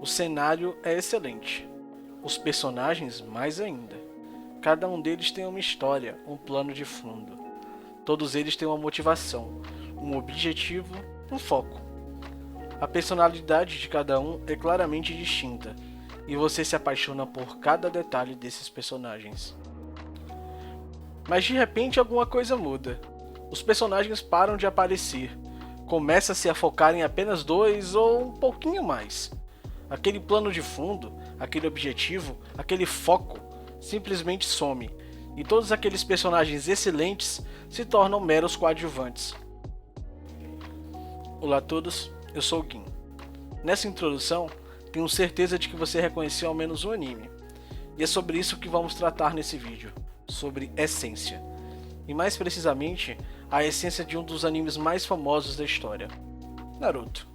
O cenário é excelente, os personagens mais ainda. Cada um deles tem uma história, um plano de fundo. Todos eles têm uma motivação, um objetivo, um foco. A personalidade de cada um é claramente distinta, e você se apaixona por cada detalhe desses personagens. Mas de repente alguma coisa muda. Os personagens param de aparecer. Começa-se a focar em apenas dois ou um pouquinho mais. Aquele plano de fundo, aquele objetivo, aquele foco simplesmente some. E todos aqueles personagens excelentes se tornam meros coadjuvantes. Olá a todos, eu sou o Gin. Nessa introdução, tenho certeza de que você reconheceu ao menos um anime. E é sobre isso que vamos tratar nesse vídeo, sobre essência. E mais precisamente, a essência de um dos animes mais famosos da história, Naruto.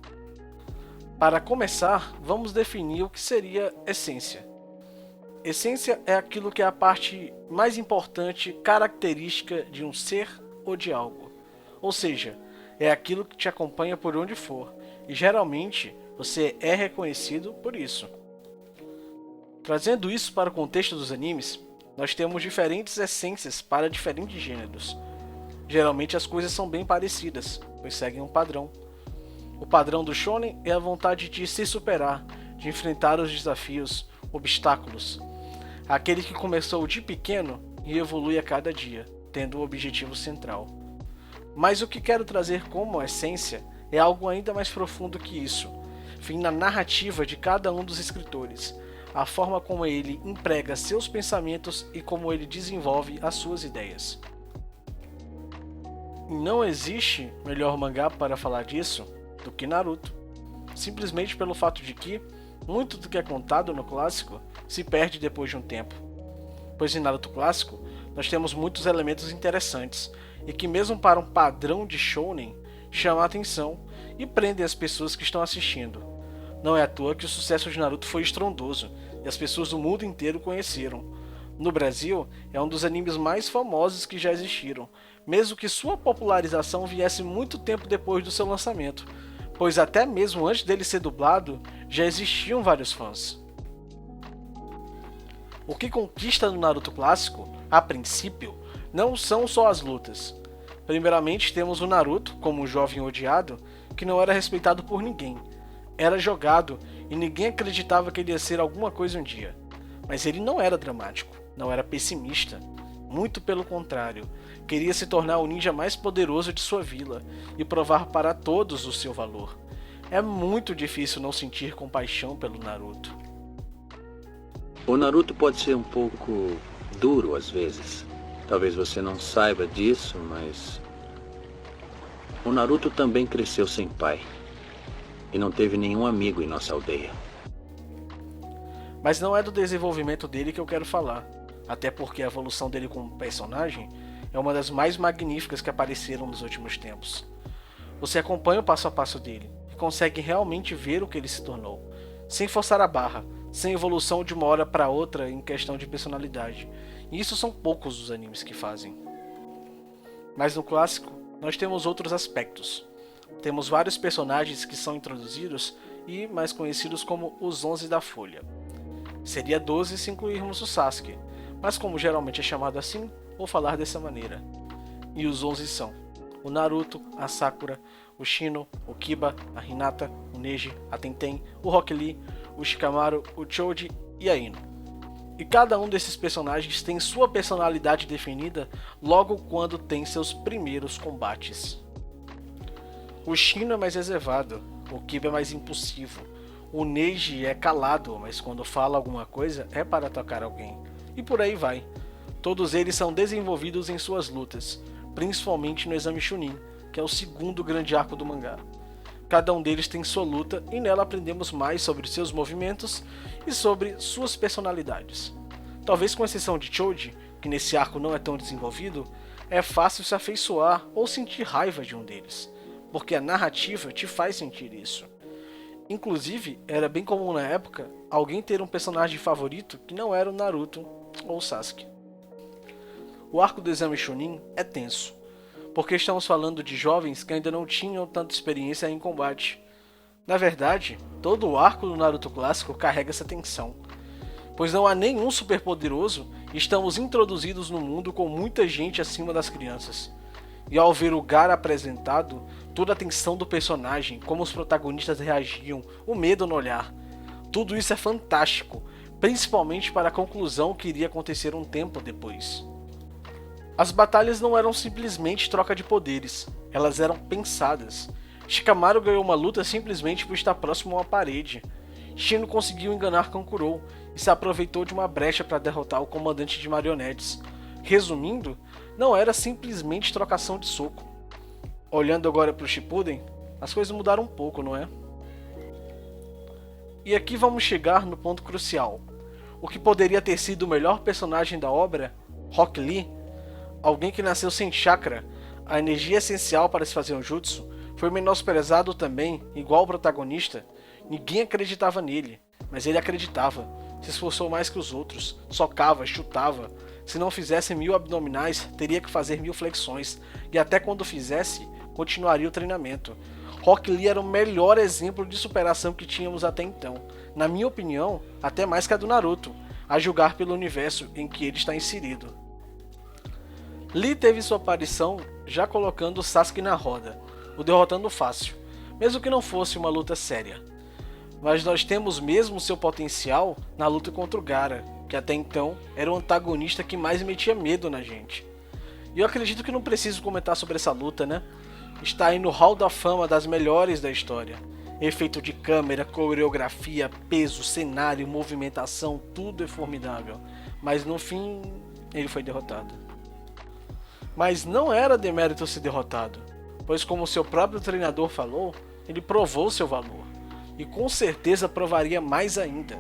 Para começar, vamos definir o que seria essência. Essência é aquilo que é a parte mais importante, característica de um ser ou de algo. Ou seja, é aquilo que te acompanha por onde for, e geralmente você é reconhecido por isso. Trazendo isso para o contexto dos animes, nós temos diferentes essências para diferentes gêneros. Geralmente as coisas são bem parecidas, pois seguem um padrão. O padrão do shonen é a vontade de se superar, de enfrentar os desafios, obstáculos. Aquele que começou de pequeno e evolui a cada dia, tendo o objetivo central. Mas o que quero trazer como essência é algo ainda mais profundo que isso, vem na narrativa de cada um dos escritores, a forma como ele emprega seus pensamentos e como ele desenvolve as suas ideias. Não existe melhor mangá para falar disso do que Naruto, simplesmente pelo fato de que muito do que é contado no clássico se perde depois de um tempo. Pois em Naruto clássico, nós temos muitos elementos interessantes e que mesmo para um padrão de shounen, chamam a atenção e prendem as pessoas que estão assistindo. Não é à toa que o sucesso de Naruto foi estrondoso e as pessoas do mundo inteiro conheceram. No Brasil, é um dos animes mais famosos que já existiram, mesmo que sua popularização viesse muito tempo depois do seu lançamento, pois até mesmo antes dele ser dublado, já existiam vários fãs. O que conquista no Naruto clássico, a princípio, não são só as lutas. Primeiramente temos o Naruto, como um jovem odiado, que não era respeitado por ninguém. Era jogado e ninguém acreditava que ele ia ser alguma coisa um dia. Mas ele não era dramático, não era pessimista. Muito pelo contrário, queria se tornar o ninja mais poderoso de sua vila e provar para todos o seu valor. É muito difícil não sentir compaixão pelo Naruto. O Naruto pode ser um pouco duro às vezes. Talvez você não saiba disso, mas o Naruto também cresceu sem pai e não teve nenhum amigo em nossa aldeia. Mas não é do desenvolvimento dele que eu quero falar, até porque a evolução dele como personagem é uma das mais magníficas que apareceram nos últimos tempos. Você acompanha o passo a passo dele e consegue realmente ver o que ele se tornou, sem forçar a barra, sem evolução de uma hora para outra em questão de personalidade. E isso são poucos os animes que fazem. Mas no clássico, nós temos outros aspectos. Temos vários personagens que são introduzidos e mais conhecidos como os 11 da Folha. Seria 12 se incluirmos o Sasuke, mas como geralmente é chamado assim, vou falar dessa maneira. E os 11 são o Naruto, a Sakura, o Shino, o Kiba, a Hinata, o Neji, a Tenten, o Rock Lee, o Shikamaru, o Choji e a Ino. E cada um desses personagens tem sua personalidade definida logo quando tem seus primeiros combates. O Shino é mais reservado, o Kiba é mais impulsivo, o Neji é calado, mas quando fala alguma coisa é para atacar alguém. E por aí vai. Todos eles são desenvolvidos em suas lutas, principalmente no Exame Chunin, que é o segundo grande arco do mangá. Cada um deles tem sua luta e nela aprendemos mais sobre seus movimentos e sobre suas personalidades. Talvez com exceção de Choji, que nesse arco não é tão desenvolvido, é fácil se afeiçoar ou sentir raiva de um deles, porque a narrativa te faz sentir isso. Inclusive, era bem comum na época alguém ter um personagem favorito que não era o Naruto ou o Sasuke. O arco do Exame Chunin é tenso, porque estamos falando de jovens que ainda não tinham tanta experiência em combate. Na verdade, todo o arco do Naruto clássico carrega essa tensão, pois não há nenhum superpoderoso e estamos introduzidos no mundo com muita gente acima das crianças. E ao ver o Gaara apresentado, toda a tensão do personagem, como os protagonistas reagiam, o medo no olhar, tudo isso é fantástico, principalmente para a conclusão que iria acontecer um tempo depois. As batalhas não eram simplesmente troca de poderes, elas eram pensadas. Shikamaru ganhou uma luta simplesmente por estar próximo a uma parede. Shino conseguiu enganar Kankurou e se aproveitou de uma brecha para derrotar o comandante de marionetes. Resumindo, não era simplesmente trocação de soco. Olhando agora para o Shippuden, as coisas mudaram um pouco, não é? E aqui vamos chegar no ponto crucial. O que poderia ter sido o melhor personagem da obra, Rock Lee, alguém que nasceu sem chakra, a energia essencial para se fazer um jutsu, foi menosprezado também, igual o protagonista. Ninguém acreditava nele, mas ele acreditava. Se esforçou mais que os outros, socava, chutava. Se não fizesse 1000 abdominais, teria que fazer 1000 flexões, e até quando fizesse, continuaria o treinamento. Rock Lee era o melhor exemplo de superação que tínhamos até então. Na minha opinião, até mais que a do Naruto, a julgar pelo universo em que ele está inserido. Lee teve sua aparição já colocando Sasuke na roda, o derrotando fácil, mesmo que não fosse uma luta séria. Mas nós temos mesmo seu potencial na luta contra o Gaara, que até então era o antagonista que mais metia medo na gente. E eu acredito que não preciso comentar sobre essa luta, né? Está aí no hall da fama das melhores da história. Efeito de câmera, coreografia, peso, cenário, movimentação, tudo é formidável. Mas no fim, ele foi derrotado. Mas não era demérito ser derrotado, pois como seu próprio treinador falou, ele provou seu valor. E com certeza provaria mais ainda,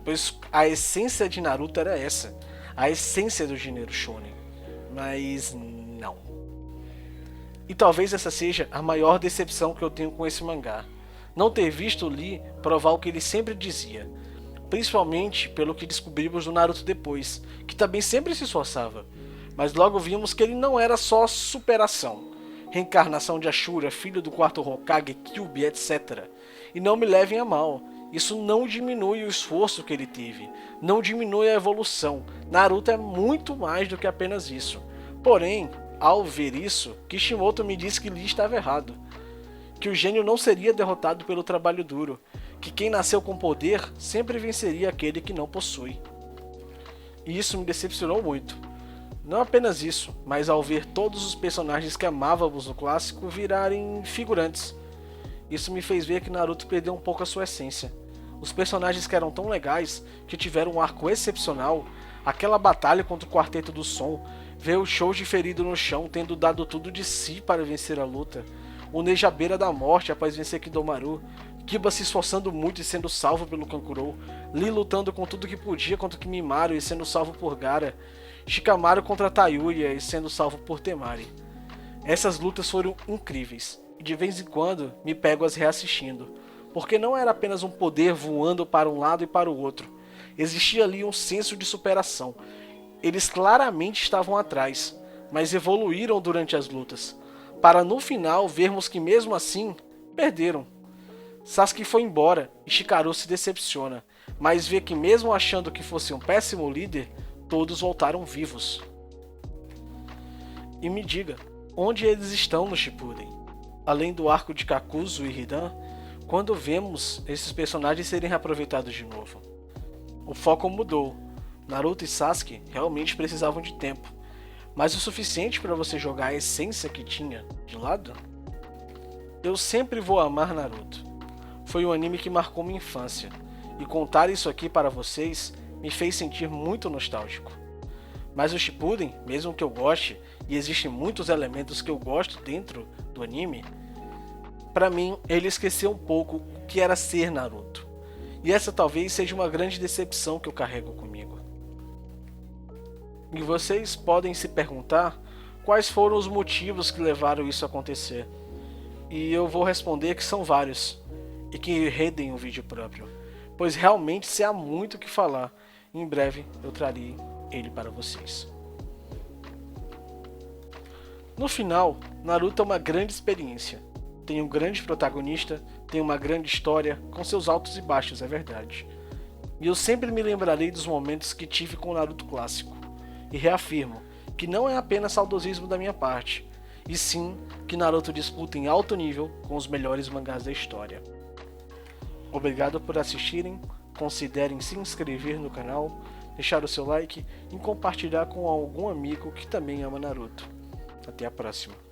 pois a essência de Naruto era essa, a essência do gênero shonen. Mas não. E talvez essa seja a maior decepção que eu tenho com esse mangá. Não ter visto Lee provar o que ele sempre dizia, principalmente pelo que descobrimos do Naruto depois, que também sempre se esforçava. Mas logo vimos que ele não era só superação, reencarnação de Ashura, filho do quarto Hokage, Kyuubi, etc. E não me levem a mal, isso não diminui o esforço que ele teve, não diminui a evolução. Naruto é muito mais do que apenas isso. Porém, ao ver isso, Kishimoto me disse que Lee estava errado, que o gênio não seria derrotado pelo trabalho duro, que quem nasceu com poder sempre venceria aquele que não possui. E isso me decepcionou muito. Não apenas isso, mas ao ver todos os personagens que amávamos no clássico virarem figurantes. Isso me fez ver que Naruto perdeu um pouco a sua essência. Os personagens que eram tão legais, que tiveram um arco excepcional, aquela batalha contra o Quarteto do Som, ver o Shoji ferido no chão tendo dado tudo de si para vencer a luta, o Neji à beira da morte após vencer Kidomaru, Kiba se esforçando muito e sendo salvo pelo Kankurou, Lee lutando com tudo que podia contra Kimimaro e sendo salvo por Gaara, Shikamaru contra Tayuya e sendo salvo por Temari. Essas lutas foram incríveis, e de vez em quando me pego as reassistindo, porque não era apenas um poder voando para um lado e para o outro, existia ali um senso de superação. Eles claramente estavam atrás, mas evoluíram durante as lutas, para no final vermos que mesmo assim, perderam. Sasuke foi embora e Shikaru se decepciona, mas vê que mesmo achando que fosse um péssimo líder, todos voltaram vivos. E me diga, onde eles estão no Shippuden? Além do arco de Kakuzu e Hidan, quando vemos esses personagens serem reaproveitados de novo? O foco mudou. Naruto e Sasuke realmente precisavam de tempo, mas o suficiente para você jogar a essência que tinha de lado? Eu sempre vou amar Naruto. Foi um anime que marcou minha infância, e contar isso aqui para vocês me fez sentir muito nostálgico. Mas o Shippuden, mesmo que eu goste, e existem muitos elementos que eu gosto dentro do anime, para mim ele esqueceu um pouco o que era ser Naruto. E essa talvez seja uma grande decepção que eu carrego comigo. E vocês podem se perguntar quais foram os motivos que levaram isso a acontecer. E eu vou responder que são vários, e que rendem um vídeo próprio, pois realmente se há muito o que falar. Em breve eu trarei ele para vocês. No final, Naruto é uma grande experiência. Tem um grande protagonista, tem uma grande história, com seus altos e baixos, é verdade. E eu sempre me lembrarei dos momentos que tive com o Naruto clássico. E reafirmo que não é apenas saudosismo da minha parte, e sim que Naruto disputa em alto nível com os melhores mangás da história. Obrigado por assistirem, considerem se inscrever no canal, deixar o seu like e compartilhar com algum amigo que também ama Naruto. Até a próxima.